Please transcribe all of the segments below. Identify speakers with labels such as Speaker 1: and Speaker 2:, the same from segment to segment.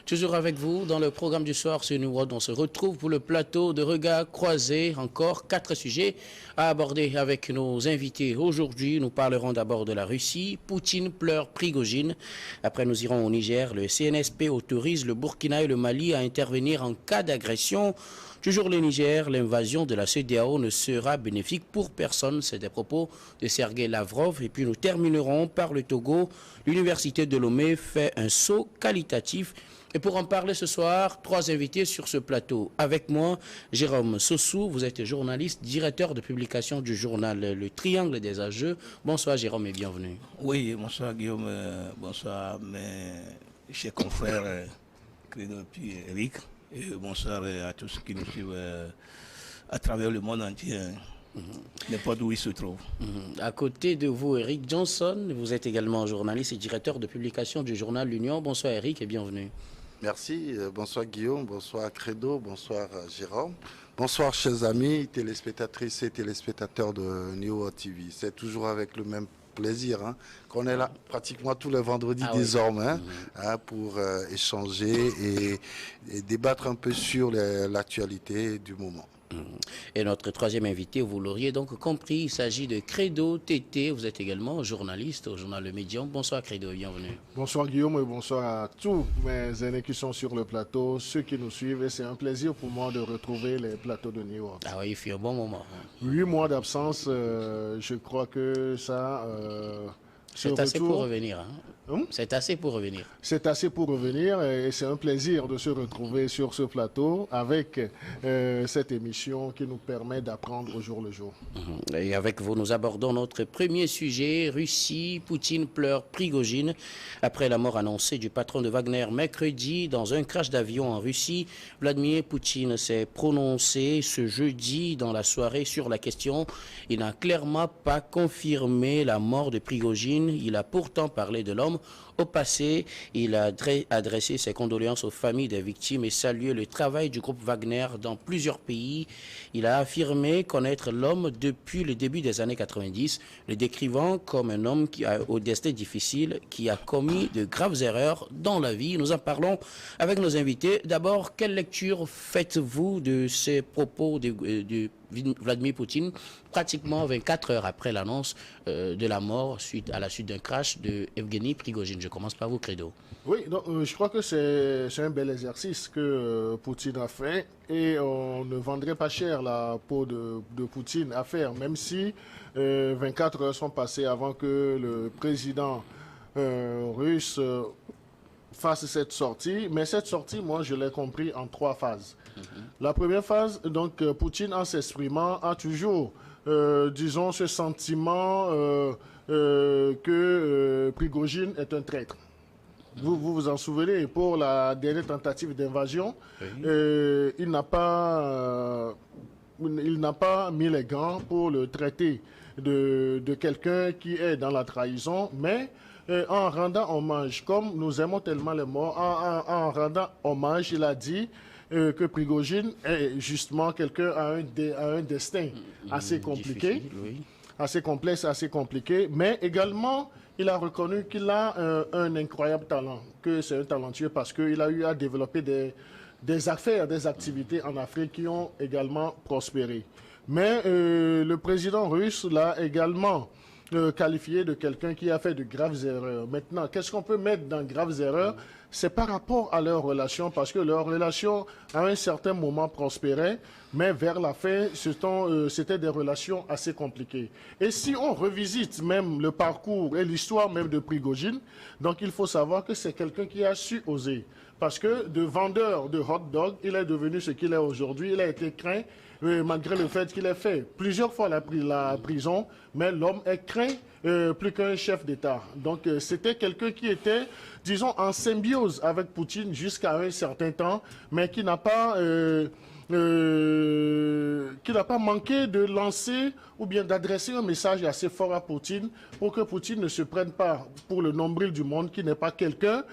Speaker 1: Toujours avec vous dans le programme du soir sur New World. On se retrouve pour le plateau de regards croisés. Encore 4 sujets à aborder avec nos invités. Aujourd'hui, nous parlerons d'abord de la Russie. Poutine pleure Prigojine. Après, nous irons au Niger. Le CNSP autorise le Burkina et le Mali à intervenir en cas d'agression. Toujours le Niger, l'invasion de la CEDEAO ne sera bénéfique pour personne. C'est des propos de Sergei Lavrov. Et puis nous terminerons par le Togo. L'université de Lomé fait un saut qualitatif. Et pour en parler ce soir, 3 invités sur ce plateau. Avec moi, Jérôme Sossou, vous êtes journaliste, directeur de publication du journal Le Triangle des Âgeux. Bonsoir Jérôme et bienvenue.
Speaker 2: Oui, bonsoir Guillaume, bonsoir mes chers confrères Credo et Eric. Et bonsoir à tous ceux qui nous suivent à travers le monde entier, n'importe où ils se trouvent.
Speaker 1: À côté de vous, Eric Johnson, vous êtes également journaliste et directeur de publication du journal L'Union. Bonsoir Eric et bienvenue.
Speaker 3: Merci, bonsoir Guillaume, bonsoir Credo, bonsoir Jérôme. Bonsoir chers amis, téléspectatrices et téléspectateurs de New World TV. C'est toujours avec le même plaisir qu'on est là pratiquement tous les vendredis désormais pour échanger et débattre un peu sur l'actualité du moment.
Speaker 1: Et notre 3e invité, vous l'auriez donc compris, il s'agit de Credo Tété. Vous êtes également journaliste au journal Le Médium. Bonsoir Credo, bienvenue.
Speaker 4: Bonsoir Guillaume et bonsoir à tous mes aînés qui sont sur le plateau, ceux qui nous suivent. Et c'est un plaisir pour moi de retrouver les plateaux de New York.
Speaker 1: Ah oui, il fait un bon moment.
Speaker 4: 8 mois d'absence, je crois que ça...
Speaker 1: c'est assez pour revenir. C'est assez pour revenir.
Speaker 4: C'est assez pour revenir et c'est un plaisir de se retrouver sur ce plateau avec cette émission qui nous permet d'apprendre au jour le jour.
Speaker 1: Et avec vous, nous abordons notre premier sujet, Russie. Poutine pleure Prigojine. Après la mort annoncée du patron de Wagner mercredi dans un crash d'avion en Russie, Vladimir Poutine s'est prononcé ce jeudi dans la soirée sur la question. Il n'a clairement pas confirmé la mort de Prigojine. Il a pourtant parlé de l'homme. Au passé, il a adressé ses condoléances aux familles des victimes et salué le travail du groupe Wagner dans plusieurs pays. Il a affirmé connaître l'homme depuis le début des années 90, le décrivant comme un homme au destin difficile, qui a commis de graves erreurs dans la vie. Nous en parlons avec nos invités. D'abord, quelle lecture faites-vous de ces propos de Vladimir Poutine, pratiquement 24 heures après l'annonce de la mort à la suite d'un crash de Evgeny Prigojine? Je commence par vous, Credo.
Speaker 4: Oui, donc, je crois que c'est un bel exercice que Poutine a fait et on ne vendrait pas cher la peau de Poutine à faire, même si 24 heures sont passées avant que le président russe fasse cette sortie. Mais cette sortie, moi, je l'ai compris en 3 phases. La première phase, donc, Poutine, en s'exprimant, a toujours, disons, ce sentiment que Prigojine est un traître. Vous vous en souvenez, pour la dernière tentative d'invasion, il n'a pas mis les gants pour le traiter de quelqu'un qui est dans la trahison, mais en rendant hommage, comme nous aimons tellement les morts, en rendant hommage, il a dit que Prigojine est justement quelqu'un à un destin assez compliqué, difficile, assez complexe, assez compliqué, mais également il a reconnu qu'il a un incroyable talent, que c'est un talentueux parce qu'il a eu à développer des affaires, des activités en Afrique qui ont également prospéré. Mais le président russe l'a également qualifié de quelqu'un qui a fait de graves erreurs. Maintenant, qu'est-ce qu'on peut mettre dans graves erreurs? C'est par rapport à leur relation, parce que leur relation, à un certain moment, prospérait, mais vers la fin, c'était des relations assez compliquées. Et si on revisite même le parcours et l'histoire même de Prigojine, donc il faut savoir que c'est quelqu'un qui a su oser. Parce que de vendeur de hot dog, il est devenu ce qu'il est aujourd'hui. Il a été craint, malgré le fait qu'il ait fait plusieurs fois la prison, mais l'homme est craint plus qu'un chef d'État. Donc c'était quelqu'un qui était, disons, en symbiose avec Poutine jusqu'à un certain temps, mais qui n'a pas manqué de lancer ou bien d'adresser un message assez fort à Poutine pour que Poutine ne se prenne pas pour le nombril du monde, qui n'est pas quelqu'un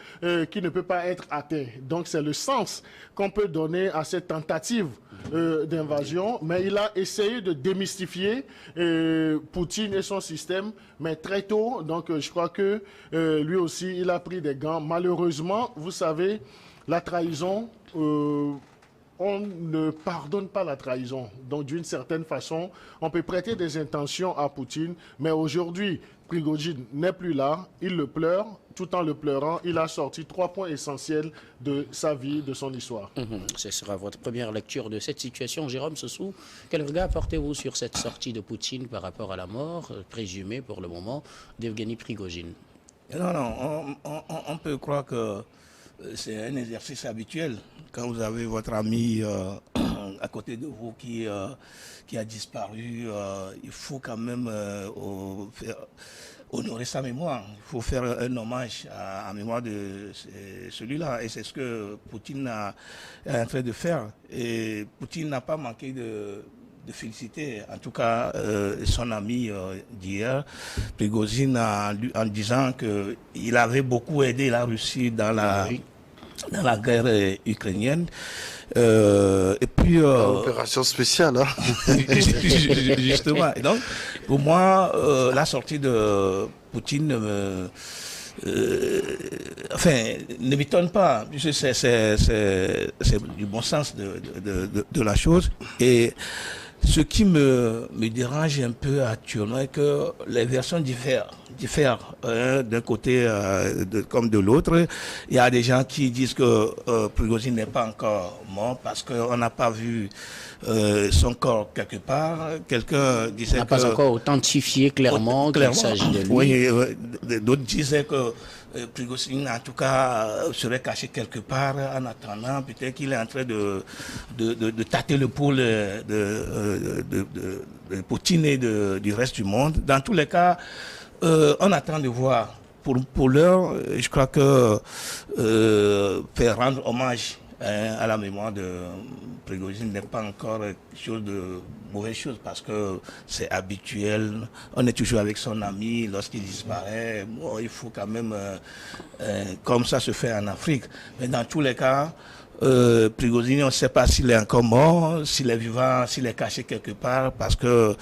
Speaker 4: qui ne peut pas être atteint. Donc c'est le sens qu'on peut donner à cette tentative d'invasion, mais il a essayé de démystifier Poutine et son système, mais très tôt. Donc je crois que lui aussi, il a pris des gants. Malheureusement, vous savez, la trahison... on ne pardonne pas la trahison. Donc, d'une certaine façon, on peut prêter des intentions à Poutine, mais aujourd'hui, Prigojine n'est plus là, il le pleure. Tout en le pleurant, il a sorti 3 points essentiels de sa vie, de son histoire.
Speaker 1: Ce sera votre première lecture de cette situation. Jérôme Sossou, quel regard portez-vous sur cette sortie de Poutine par rapport à la mort présumée pour le moment d'Evgeny Prigojine?
Speaker 2: Non, on peut croire que c'est un exercice habituel. Quand vous avez votre ami à côté de vous qui a disparu, il faut quand même honorer sa mémoire. Il faut faire un hommage à la mémoire de celui-là. Et c'est ce que Poutine est en train de faire. Et Poutine n'a pas manqué de féliciter, en tout cas, son ami d'hier, Prigojine, en disant qu'il avait beaucoup aidé la Russie dans la guerre ukrainienne. Et puis...
Speaker 3: opération spéciale, hein.
Speaker 2: Justement. Et donc, pour moi, la sortie de Poutine ne m'étonne pas. C'est du bon sens de la chose. Et ce qui me dérange un peu actuellement est que les versions diffèrent d'un côté comme de l'autre. Il y a des gens qui disent que Prigojine n'est pas encore mort parce qu'on n'a pas vu son corps quelque part. Quelqu'un disait
Speaker 1: n'a pas encore authentifié clairement qu'il s'agit de lui.
Speaker 2: Oui, d'autres disaient que Prigojine, en tout cas, serait caché quelque part en attendant. Peut-être qu'il est en train de tâter le pouls de Poutine et du reste du monde. Dans tous les cas, on attend de voir. Pour l'heure, je crois que faire rendre hommage à la mémoire de Prigojine n'est pas encore quelque chose de mauvaise chose parce que c'est habituel. On est toujours avec son ami lorsqu'il disparaît. Bon, il faut quand même, comme ça se fait en Afrique. Mais dans tous les cas, Prigojine, on ne sait pas s'il est encore mort, s'il est vivant, s'il est caché quelque part, parce que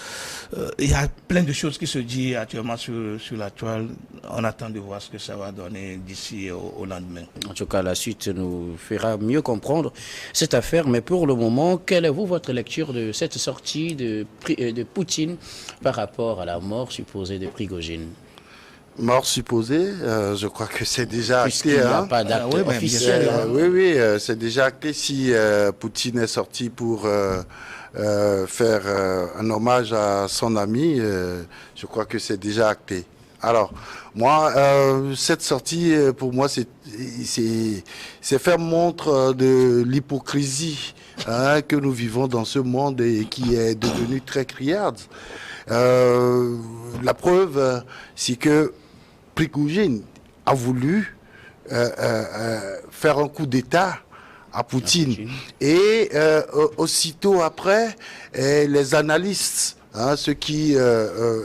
Speaker 2: il y a plein de choses qui se disent actuellement sur la toile. On attend de voir ce que ça va donner d'ici au lendemain.
Speaker 1: En tout cas, la suite nous fera mieux comprendre cette affaire. Mais pour le moment, quelle est votre lecture de cette sortie de Poutine par rapport à la mort supposée de Prigojine?
Speaker 3: Mort supposée, je crois que c'est déjà acté.
Speaker 1: Il n'y a pas d'acte officiel.
Speaker 3: Oui, c'est déjà acté. Si Poutine est sorti pour faire un hommage à son ami, je crois que c'est déjà acté. Alors, moi, cette sortie, pour moi, c'est faire montre de l'hypocrisie que nous vivons dans ce monde et qui est devenu très criarde. La preuve, c'est que Prigojine a voulu faire un coup d'État à Poutine. Et aussitôt après, les analystes, ceux qui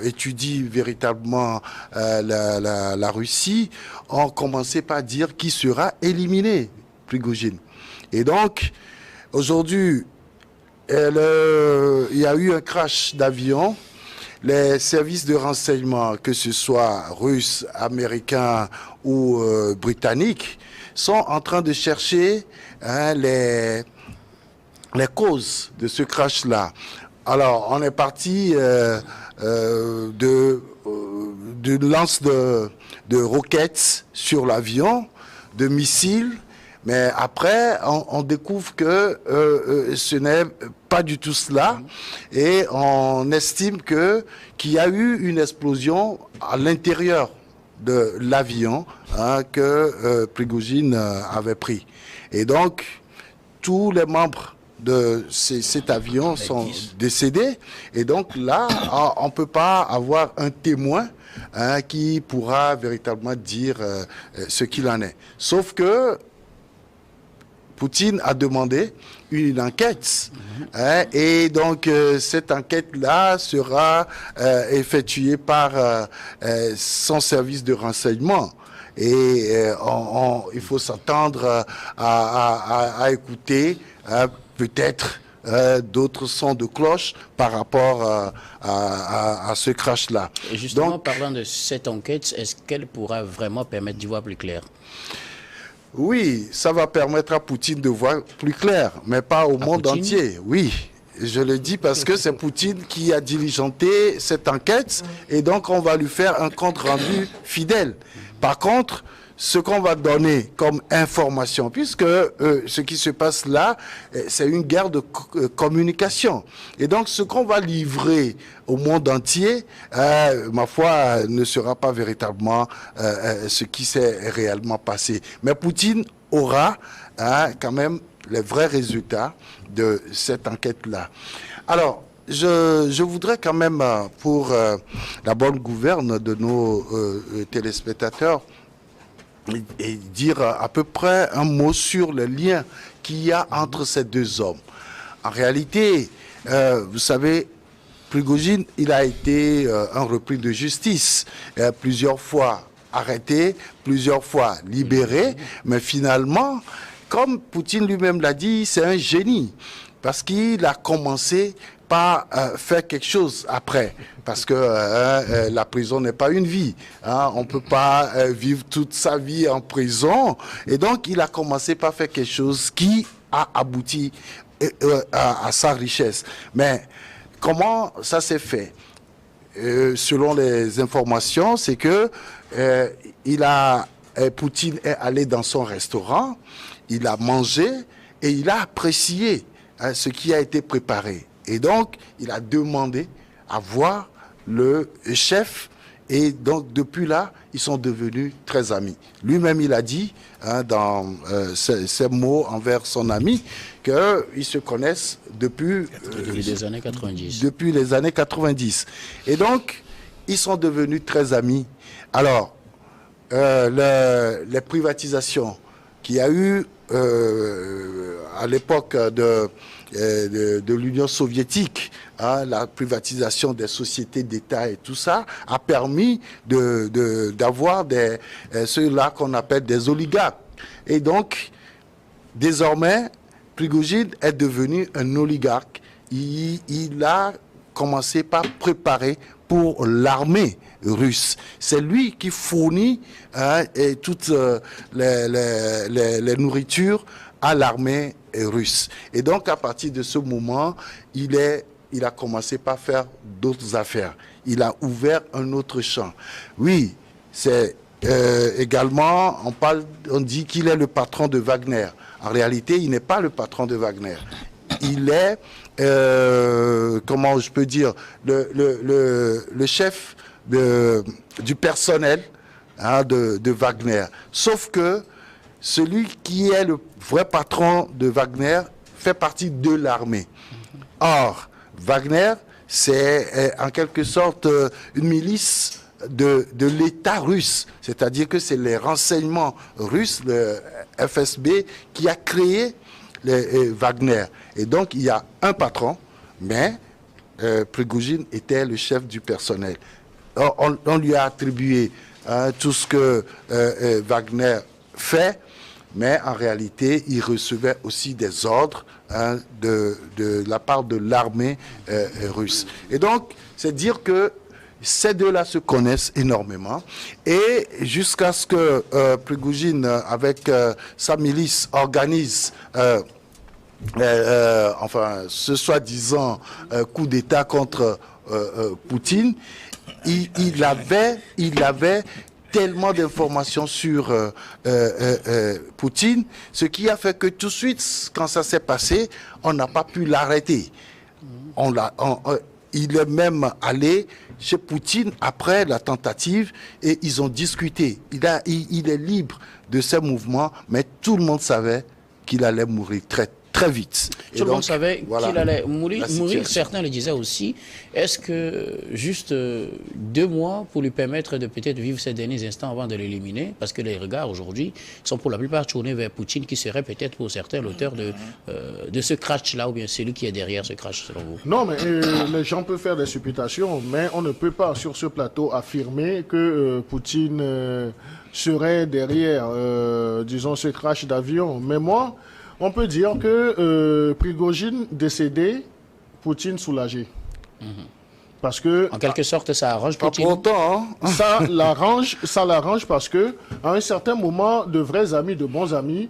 Speaker 3: étudient véritablement la Russie, ont commencé par dire qu'il sera éliminé, Prigojine. Et donc, aujourd'hui, il y a eu un crash d'avion. Les services de renseignement, que ce soit russes, américains ou britanniques, sont en train de chercher les causes de ce crash-là. Alors, on est parti de lance de roquettes sur l'avion, de missiles, mais après, on découvre que ce n'est pas du tout cela, et on estime qu'il y a eu une explosion à l'intérieur de l'avion que Prigojine avait pris. Et donc, tous les membres de cet avion sont décédés, et donc là, on ne peut pas avoir un témoin qui pourra véritablement dire ce qu'il en est. Sauf que Poutine a demandé une enquête. Hein, et donc, cette enquête-là sera effectuée par son service de renseignement. Et il faut s'attendre à écouter peut-être d'autres sons de cloche par rapport à ce crash-là.
Speaker 1: Et justement, parlant de cette enquête, est-ce qu'elle pourra vraiment permettre d'y voir plus clair?
Speaker 3: Oui, ça va permettre à Poutine de voir plus clair, mais pas au monde entier. Oui, je le dis parce que c'est Poutine qui a diligenté cette enquête et donc on va lui faire un compte rendu fidèle. Par contre, ce qu'on va donner comme information, puisque ce qui se passe là, c'est une guerre de communication. Et donc, ce qu'on va livrer au monde entier, ma foi, ne sera pas véritablement ce qui s'est réellement passé. Mais Poutine aura quand même les vrais résultats de cette enquête-là. Alors, je voudrais quand même, pour la bonne gouverne de nos téléspectateurs, et dire à peu près un mot sur le lien qu'il y a entre ces deux hommes. En réalité, vous savez, Prigojine, il a été un repris de justice, plusieurs fois arrêté, plusieurs fois libéré, mais finalement, comme Poutine lui-même l'a dit, c'est un génie, parce qu'il a commencé par faire quelque chose après, parce que la prison n'est pas une vie. Hein, on ne peut pas vivre toute sa vie en prison. Et donc, il a commencé par faire quelque chose qui a abouti à sa richesse. Mais comment ça s'est fait? Selon les informations, c'est que Poutine est allé dans son restaurant, il a mangé et il a apprécié ce qui a été préparé. Et donc, il a demandé à voir le chef. Et donc, depuis là, ils sont devenus très amis. Lui-même, il a dit, dans ses mots envers son ami, qu'ils se connaissent depuis
Speaker 1: les années 90.
Speaker 3: Depuis les années 90. Et donc, ils sont devenus très amis. Alors, les privatisations qu'il y a eu à l'époque de l'Union soviétique, la privatisation des sociétés d'État et tout ça, a permis d'avoir ceux-là qu'on appelle des oligarques. Et donc, désormais, Prigojine est devenu un oligarque. Il a commencé par préparer pour l'armée russe. C'est lui qui fournit toutes les nourritures à l'armée russe. Et donc, à partir de ce moment, il a commencé par faire d'autres affaires. Il a ouvert un autre champ. Oui, c'est également, on dit qu'il est le patron de Wagner. En réalité, il n'est pas le patron de Wagner. Il est, comment je peux dire, le chef du personnel de Wagner. Sauf que celui qui est le vrai patron de Wagner fait partie de l'armée. Or, Wagner, c'est en quelque sorte une milice de l'État russe. C'est-à-dire que c'est les renseignements russes, le FSB, qui a créé Wagner. Et donc, il y a un patron, mais Prigojine était le chef du personnel. On lui a attribué tout ce que Wagner fait, mais en réalité, il recevait aussi des ordres de la part de l'armée russe. Et donc, c'est dire que ces deux-là se connaissent énormément. Et jusqu'à ce que Prigojine, avec sa milice, organise ce soi-disant coup d'État contre Poutine, il avait tellement d'informations sur Poutine, ce qui a fait que tout de suite, quand ça s'est passé, on n'a pas pu l'arrêter. Il est même allé chez Poutine après la tentative et ils ont discuté. Il est libre de ses mouvements, mais tout le monde savait qu'il allait mourir très très vite.
Speaker 1: Tout le monde savait qu'il allait mourir, certains le disaient aussi. Est-ce que juste 2 mois pour lui permettre de peut-être vivre ces derniers instants avant de l'éliminer, parce que les regards aujourd'hui sont pour la plupart tournés vers Poutine, qui serait peut-être pour certains l'auteur de ce crash-là, ou bien celui qui est derrière ce crash, selon vous?
Speaker 4: Non, mais les gens peuvent faire des supputations, mais on ne peut pas sur ce plateau affirmer que Poutine serait derrière, disons, ce crash d'avion. Mais moi, on peut dire que Prigojine décédé, Poutine soulagé. Parce que,
Speaker 1: en quelque sorte, ça arrange Poutine.
Speaker 3: Pas pour autant, hein.
Speaker 4: Ça l'arrange parce que, à un certain moment, de vrais amis, de bons amis,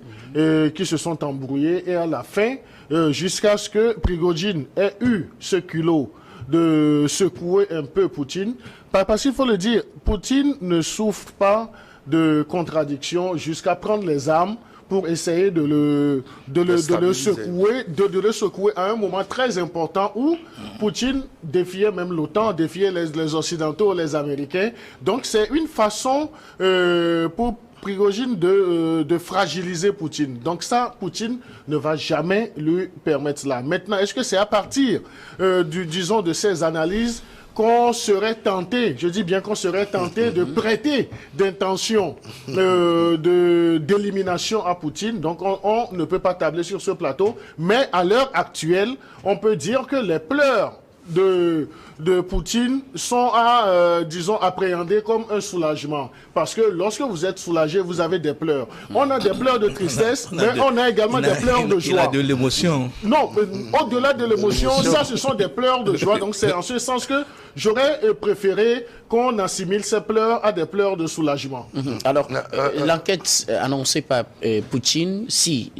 Speaker 4: qui se sont embrouillés, et à la fin, jusqu'à ce que Prigojine ait eu ce culot de secouer un peu Poutine, parce qu'il faut le dire, Poutine ne souffre pas de contradiction jusqu'à prendre les armes pour essayer de le secouer à un moment très important où Poutine défiait même l'OTAN, défiait les Occidentaux, les Américains. Donc c'est une façon pour Prigojine de fragiliser Poutine. Donc ça, Poutine ne va jamais lui permettre cela. Maintenant, est-ce que c'est à partir, disons, de ces analyses qu'on serait tenté, je dis bien qu'on serait tenté de prêter d'intention d'élimination à Poutine. Donc on ne peut pas tabler sur ce plateau. Mais à l'heure actuelle, on peut dire que les pleurs de Poutine sont disons, appréhendés comme un soulagement. Parce que lorsque vous êtes soulagé, vous avez des pleurs. On a des pleurs de tristesse, mais on a également des pleurs de joie.
Speaker 2: Il a de l'émotion.
Speaker 4: Non, au-delà de l'émotion, ça, ce sont des pleurs de joie. Donc c'est en ce sens que j'aurais préféré qu'on assimile ces pleurs à des pleurs de soulagement.
Speaker 1: Alors, l'enquête annoncée par Poutine, si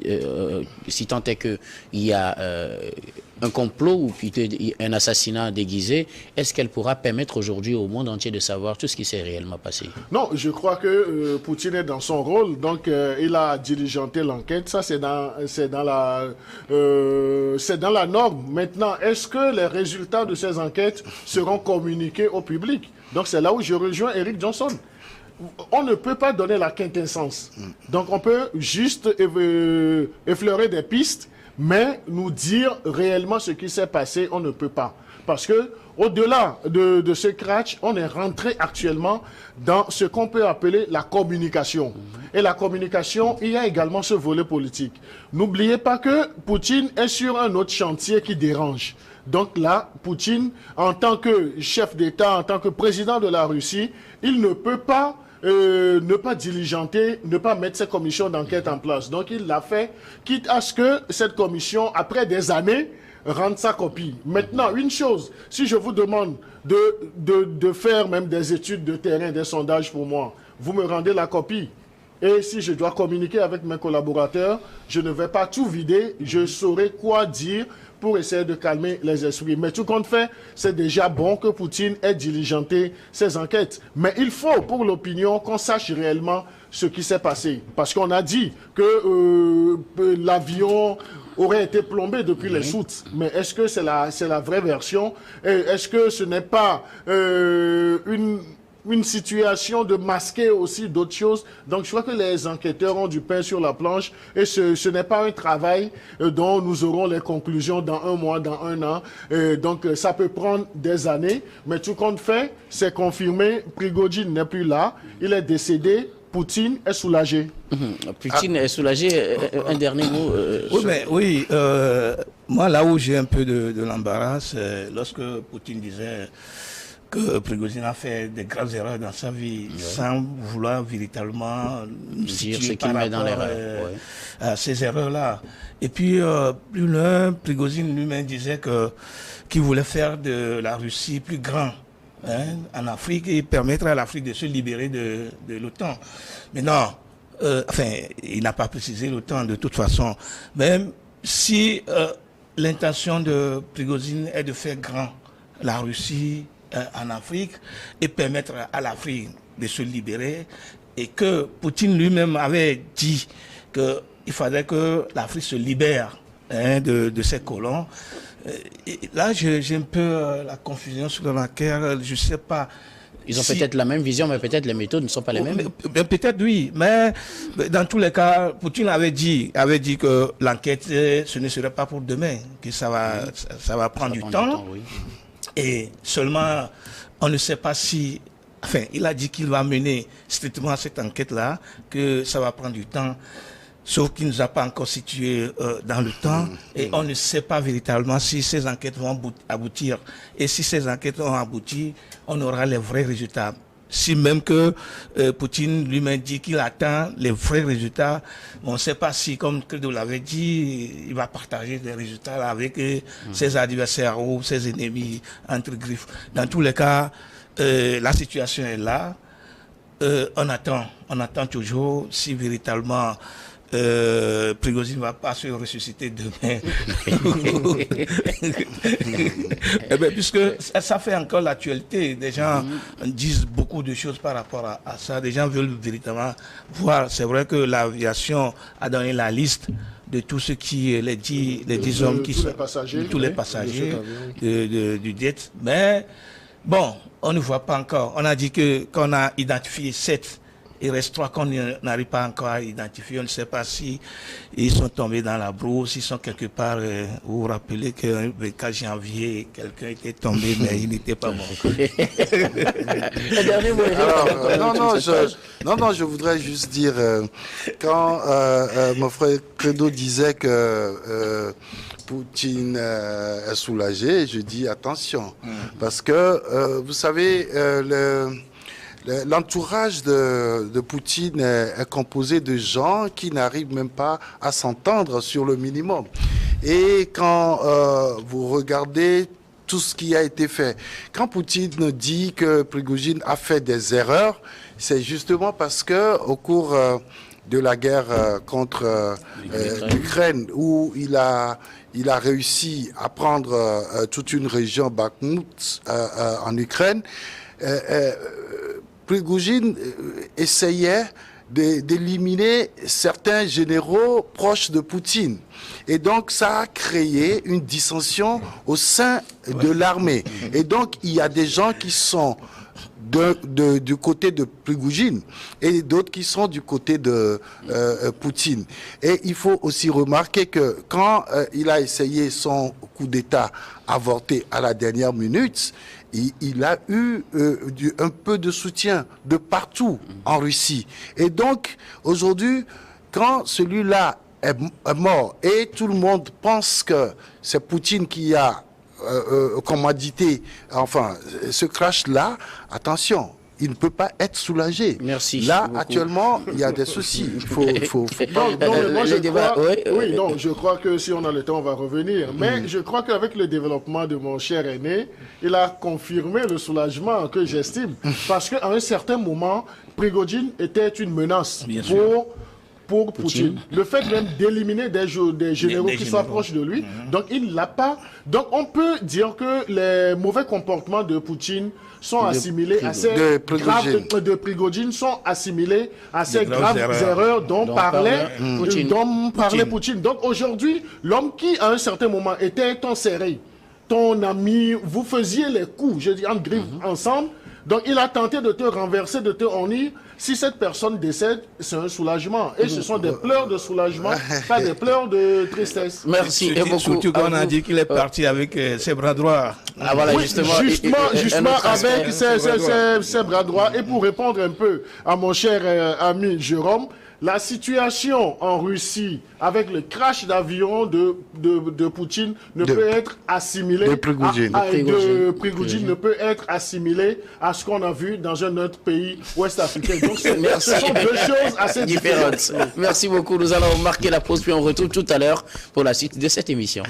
Speaker 1: tant est qu'il y a un complot ou plutôt un assassinat déguisé, est-ce qu'elle pourra permettre aujourd'hui au monde entier de savoir tout ce qui s'est réellement passé?
Speaker 4: Non, je crois que Poutine est dans son rôle, donc il a diligenté l'enquête. Ça, c'est dans la norme. Maintenant, est-ce que les résultats de ces enquêtes seront communiqués au public? Donc c'est là où je rejoins Eric Johnson. On ne peut pas donner la quintessence. Donc on peut juste effleurer des pistes, mais nous dire réellement ce qui s'est passé, on ne peut pas. Parce que au-delà de ce crash, on est rentré actuellement dans ce qu'on peut appeler la communication. Et la communication, il y a également ce volet politique. N'oubliez pas que Poutine est sur un autre chantier qui dérange. Donc là, Poutine, en tant que chef d'État, en tant que président de la Russie, il ne peut pas ne pas diligenter, ne pas mettre cette commission d'enquête en place. Donc il l'a fait, quitte à ce que cette commission, après des années, rende sa copie. Maintenant, une chose, si je vous demande de faire même des études de terrain, des sondages pour moi, vous me rendez la copie. Et si je dois communiquer avec mes collaborateurs, je ne vais pas tout vider, je saurai quoi dire pour essayer de calmer les esprits. Mais tout compte fait, c'est déjà bon que Poutine ait diligenté ses enquêtes. Mais il faut, pour l'opinion, qu'on sache réellement ce qui s'est passé. Parce qu'on a dit que l'avion aurait été plombé depuis les soutes. Mais est-ce que c'est la vraie version? Est-ce que ce n'est pas une situation de masquer aussi d'autres choses? Donc je crois que les enquêteurs ont du pain sur la planche et ce n'est pas un travail dont nous aurons les conclusions dans 1 mois, dans 1 an. Donc ça peut prendre des années, mais tout compte fait, c'est confirmé, Prigojine n'est plus là, il est décédé, Poutine est soulagé.
Speaker 1: Poutine est soulagé. Un dernier mot.
Speaker 2: Moi, là où j'ai un peu de l'embarras, c'est lorsque Poutine disait que Prigojine a fait des graves erreurs dans sa vie, sans vouloir véritablement
Speaker 1: dire ce qu'il met dans l'erreur.
Speaker 2: À ces erreurs-là. Et puis, plus l'un, Prigojine lui-même disait qu'il voulait faire de la Russie plus grand en Afrique et permettre à l'Afrique de se libérer de l'OTAN. Mais non, il n'a pas précisé l'OTAN de toute façon. Même si l'intention de Prigojine est de faire grand la Russie en Afrique et permettre à l'Afrique de se libérer, et que Poutine lui-même avait dit qu'il fallait que l'Afrique se libère de ses colons. Et là, j'ai un peu la confusion sur laquelle je ne sais pas.
Speaker 1: Ils ont peut-être la même vision, mais peut-être les méthodes ne sont pas les mêmes.
Speaker 2: Peut-être oui, mais dans tous les cas, Poutine avait dit que l'enquête, ce ne serait pas pour demain, que ça va prendre du temps.
Speaker 1: Oui.
Speaker 2: Et seulement, on ne sait pas si... Enfin, il a dit qu'il va mener strictement cette enquête-là, que ça va prendre du temps, sauf qu'il ne nous a pas encore situé dans le temps, et on ne sait pas véritablement si ces enquêtes vont aboutir. Et si ces enquêtes vont aboutir, on aura les vrais résultats. Si même que Poutine lui-même dit qu'il attend les vrais résultats, on ne sait pas si, comme Credo l'avait dit, il va partager des résultats là avec ses adversaires ou ses ennemis entre griffes. Dans tous les cas, la situation est là. On attend toujours si véritablement Prigozhin ne va pas se ressusciter demain. Eh bien, puisque ça fait encore l'actualité, des gens disent beaucoup de choses par rapport à ça. Des gens veulent véritablement voir. C'est vrai que l'aviation a donné la liste de tout ce qui les 10 hommes qui sont tous les passagers du jet. Mais bon, on ne voit pas encore. On a dit qu'on a identifié 7. Il reste 3 qu'on n'arrive pas encore à identifier. On ne sait pas si ils sont tombés dans la brousse, s'ils sont quelque part. Vous vous rappelez que le 4 janvier, quelqu'un était tombé, mais il n'était pas mort.
Speaker 3: Non, je voudrais juste dire, quand mon frère Credo disait que Poutine est soulagé, je dis attention, parce que vous savez, l'entourage de Poutine est composé de gens qui n'arrivent même pas à s'entendre sur le minimum. Et quand vous regardez tout ce qui a été fait, quand Poutine dit que Prigozhin a fait des erreurs, c'est justement parce que au cours de la guerre contre l'Ukraine, où il a réussi à prendre toute une région Bakhmut en Ukraine, Prigozhin essayait d'éliminer certains généraux proches de Poutine. Et donc, ça a créé une dissension au sein de l'armée. Et donc, il y a des gens qui sont du côté de Prigozhin et d'autres qui sont du côté de Poutine. Et il faut aussi remarquer que quand il a essayé son coup d'État avorté à la dernière minute, il a eu un peu de soutien de partout en Russie. Et donc, aujourd'hui, quand celui-là est mort et tout le monde pense que c'est Poutine qui a commandité, enfin, ce crash-là, attention, il ne peut pas être soulagé.
Speaker 1: Merci.
Speaker 3: Là,
Speaker 1: beaucoup.
Speaker 3: Actuellement, il y a des soucis. Il faut
Speaker 4: Non, mais moi, je crois que si on a le temps, on va revenir. Mais je crois qu'avec le développement de mon cher aîné, il a confirmé le soulagement que j'estime. Parce qu'à un certain moment, Prigozhin était une menace pour Poutine. Le fait même d'éliminer des généraux qui sont proches de lui, donc il ne l'a pas. Donc on peut dire que les mauvais comportements de Poutine sont assimilés à ces graves de Prigozhin sont assimilés à ces graves erreurs dont parlait Poutine. Donc aujourd'hui, l'homme qui à un certain moment était ton serré, ton ami, vous faisiez les coups, je dis en griffe ensemble. Donc il a tenté de te renverser, de te honir. Si cette personne décède, c'est un soulagement. Et ce sont des pleurs de soulagement, pas des pleurs de tristesse.
Speaker 1: Merci.
Speaker 2: Surtout quand on a dit qu'il est parti avec ses bras droits.
Speaker 1: Ah voilà,
Speaker 4: oui, justement avec ses bras droits. Et pour répondre un peu à mon cher ami Jérôme, la situation en Russie avec le crash d'avion de Poutine ne peut être assimilée de Prigozhin ne peut être assimilée à ce qu'on a vu dans un autre pays ouest-africain. Donc ce sont deux choses assez différentes.
Speaker 1: Merci beaucoup. Nous allons marquer la pause puis on retrouve tout à l'heure pour la suite de cette émission.